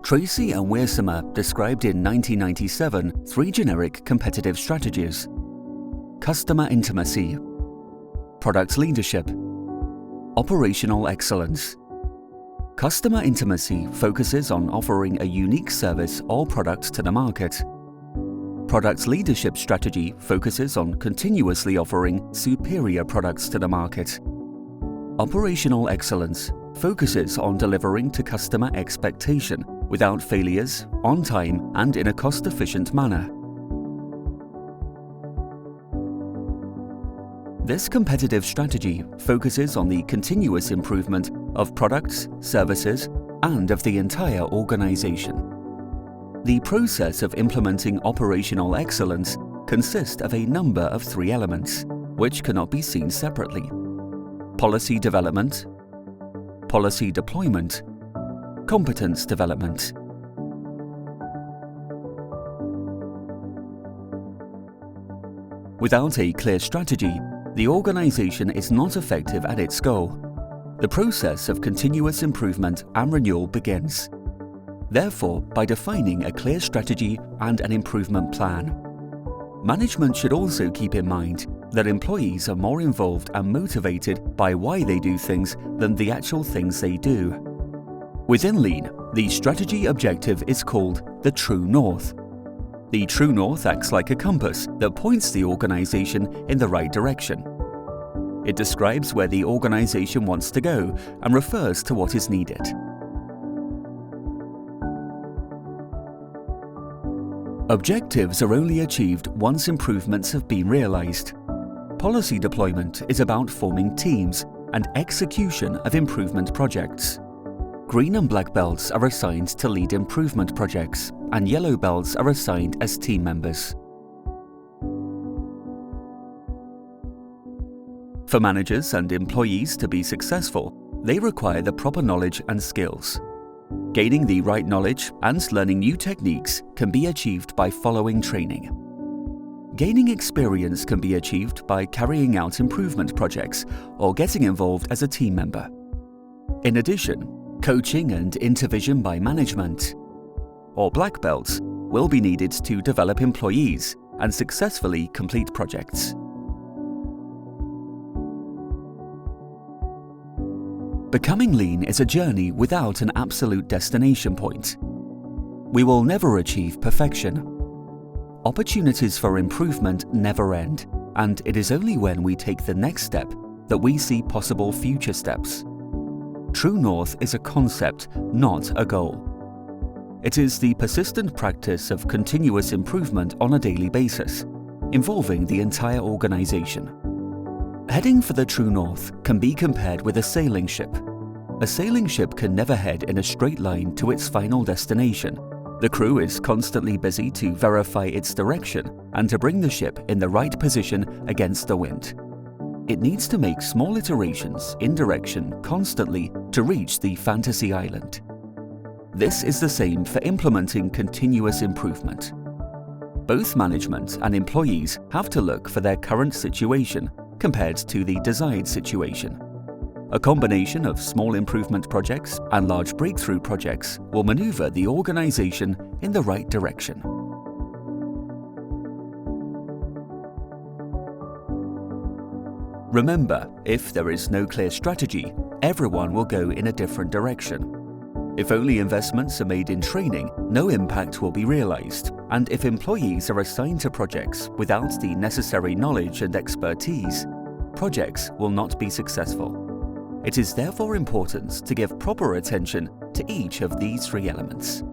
Tracy and Weersemer described in 1997 three generic competitive strategies: customer intimacy, product leadership, operational excellence. Customer intimacy focuses on offering a unique service or product to the market. Product leadership strategy focuses on continuously offering superior products to the market. Operational excellence focuses on delivering to customer expectation without failures, on time, and in a cost-efficient manner. This competitive strategy focuses on the continuous improvement of products, services, and of the entire organization. The process of implementing operational excellence consists of a number of three elements, which cannot be seen separately: policy development, policy deployment, competence development. Without a clear strategy, the organization is not effective at its goal. The process of continuous improvement and renewal begins. Therefore, by defining a clear strategy and an improvement plan. Management should also keep in mind that employees are more involved and motivated by why they do things than the actual things they do. Within Lean, the strategy objective is called the True North. The True North acts like a compass that points the organization in the right direction. It describes where the organization wants to go and refers to what is needed. Objectives are only achieved once improvements have been realized. Policy deployment is about forming teams and execution of improvement projects. Green and black belts are assigned to lead improvement projects, and yellow belts are assigned as team members. For managers and employees to be successful, they require the proper knowledge and skills. Gaining the right knowledge and learning new techniques can be achieved by following training. Gaining experience can be achieved by carrying out improvement projects or getting involved as a team member. In addition, coaching and intervision by management or black belts will be needed to develop employees and successfully complete projects. Becoming lean is a journey without an absolute destination point. We will never achieve perfection. Opportunities for improvement never end, and it is only when we take the next step that we see possible future steps. True North is a concept, not a goal. It is the persistent practice of continuous improvement on a daily basis, involving the entire organization. Heading for the True North can be compared with a sailing ship. A sailing ship can never head in a straight line to its final destination. The crew is constantly busy to verify its direction and to bring the ship in the right position against the wind. It needs to make small iterations in direction constantly to reach the fantasy island. This is the same for implementing continuous improvement. Both management and employees have to look for their current situation compared to the desired situation. A combination of small improvement projects and large breakthrough projects will maneuver the organization in the right direction. Remember, if there is no clear strategy, everyone will go in a different direction. If only investments are made in training, no impact will be realized, and if employees are assigned to projects without the necessary knowledge and expertise, projects will not be successful. It is therefore important to give proper attention to each of these three elements.